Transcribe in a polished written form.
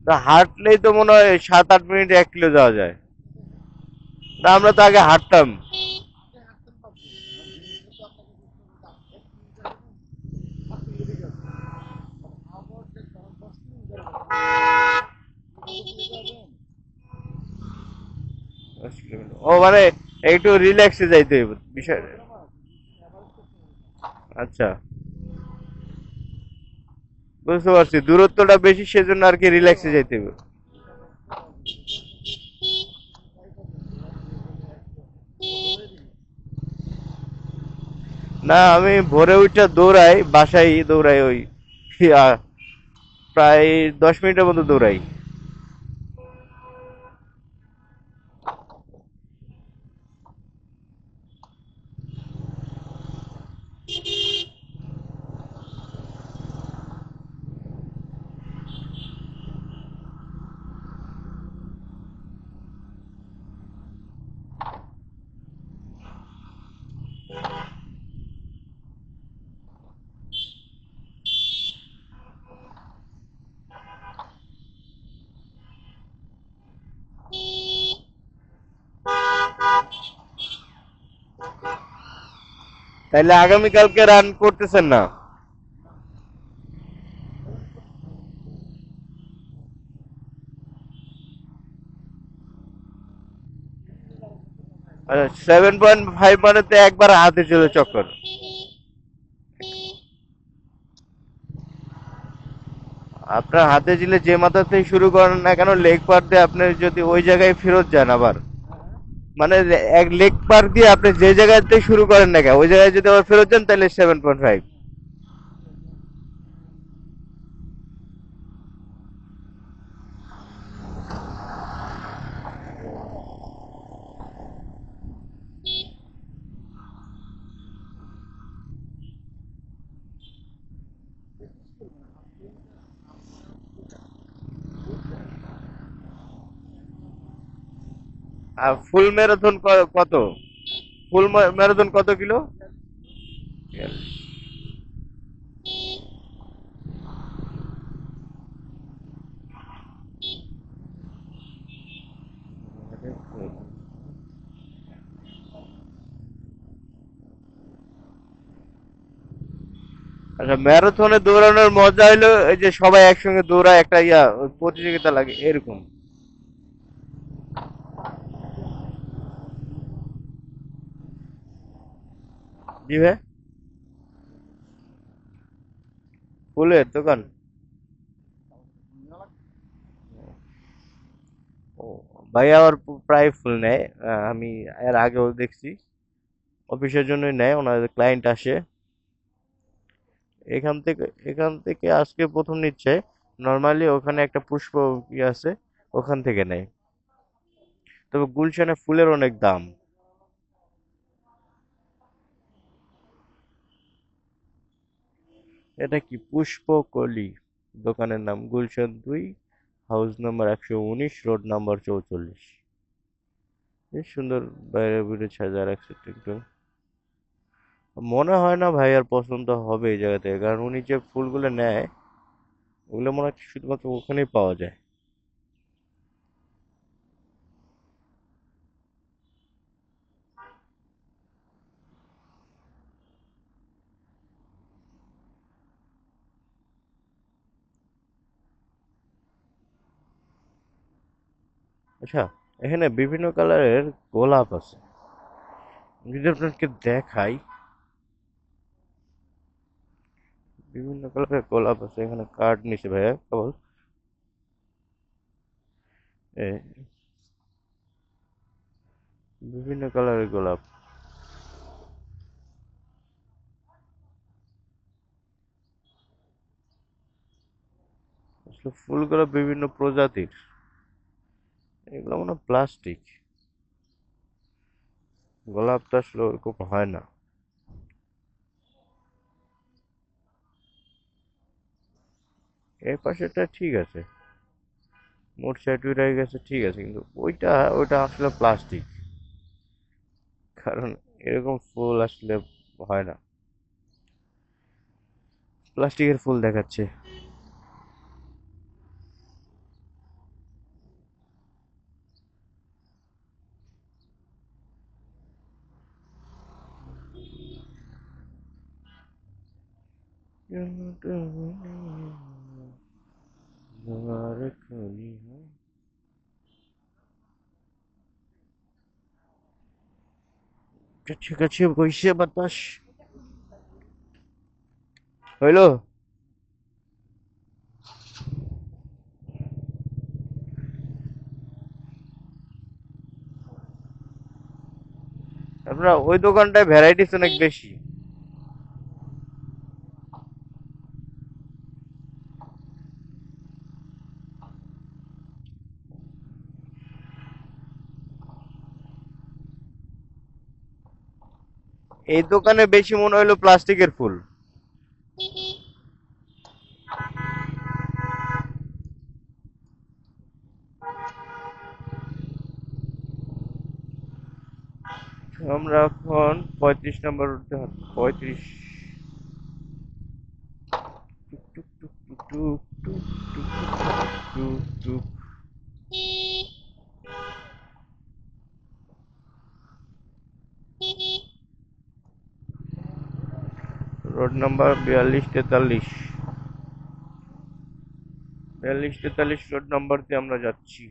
তা হাঁটলেই তো মনে হয় 7-8 মিনিট 1 কিলো যাওয়া যায়। না আমরা তো আগে হাঁটতাম। ও মানে একটু রিল্যাক্সে যাইতে হইব বিষয়। আচ্ছা, বুঝতে পারছি, দূরত্বটা বেশি সেজন্য আর কি রিল্যাক্সে যাইতে হইব। না আমি ভোরে উঠে দৌড়াই, বাসায় দৌড়াই ওই ইয়া, প্রায় 10 মিনিটের মতো দৌড়াই। তাইলে আগামীকালকে রান করতেছেন না? 7.5 মানে তো একবার হাতে চলে চক্কর। আপনার হাতে ঝিলে যে মাথা থেকে শুরু করেন না কেন, লেগ পার দিয়ে আপনি যদি ওই জায়গায় ফেরত যান আবার, মানে এক লেগ পার দিয়ে আপনি যে জায়গায় থেকে শুরু করেন না কেন ওই জায়গায় যদি আবার ফেরত যান তাহলে 7.5। আর ফুল ম্যারাথন কত? ফুল ম্যারাথন কত কিলো? আচ্ছা, ম্যারাথনে দৌড়ানোর মজা হইলো এই যে সবাই একসঙ্গে দৌড়ায়, একটা প্রতিযোগিতা লাগে এরকম। জি ভাই। ফুলের দোকান? ও, ভাই আমার প্রায় ফুল নেয়। আমি এর আগেও দেখছি, অফিসের জন্যই নেয়, ওনাদের ক্লায়েন্ট আসে এখান থেকে আজকে প্রথম নিচ্ছে। নর্মালি ওখানে একটা পুষ্প আছে, ওখান থেকে নেয়। তবে গুলশানে ফুলের অনেক দাম। এটা কি পুষ্পকলি? দোকানের নাম Gulshan 2, house number 119, road number 44। বেশ সুন্দর, বাইরে বেরো সাজা রাখছে একটু। মনে হয় না ভাই আর পছন্দ হবে এই জায়গা থেকে, কারণ উনি যে ফুলগুলো নেয় ওগুলো মনে হয় শুধুমাত্র ওখানেই পাওয়া যায়। আচ্ছা, এখানে বিভিন্ন কালারের গোলাপ আছে, যদি আপনাকে দেখাই। বিভিন্ন কালারের গোলাপ আছে এখানে, কার্ড নিচে ভাইয়া কেবল। এ, বিভিন্ন কালারের গোলাপ। আসলে ফুলগুলো বিভিন্ন প্রজাতির, এগুলো মনে হয় প্লাস্টিক। গোলাপটা আসলে ওরকম হয় না। এই পাশেটা ঠিক আছে, মোট সাইড হয়ে গেছে ঠিক আছে, কিন্তু ওইটা আসলে প্লাস্টিক। কারণ এরকম ফুল আসলে হয় না, প্লাস্টিকের ফুল দেখাচ্ছে। কাছে বইসে বাতাস হইলো। আপনার ওই দোকানটায় ভ্যারাইটিস অনেক বেশি। এই দোকানে বেশি মনে হইলো প্লাস্টিকের ফুল। আমরা এখন 35 নম্বর রুটে 35। টুক টুক টুক টুক টুক টুক টুক টুক টুক। Road number 42 43। 42 43 রোড নাম্বার দিয়ে আমরা যাচ্ছি।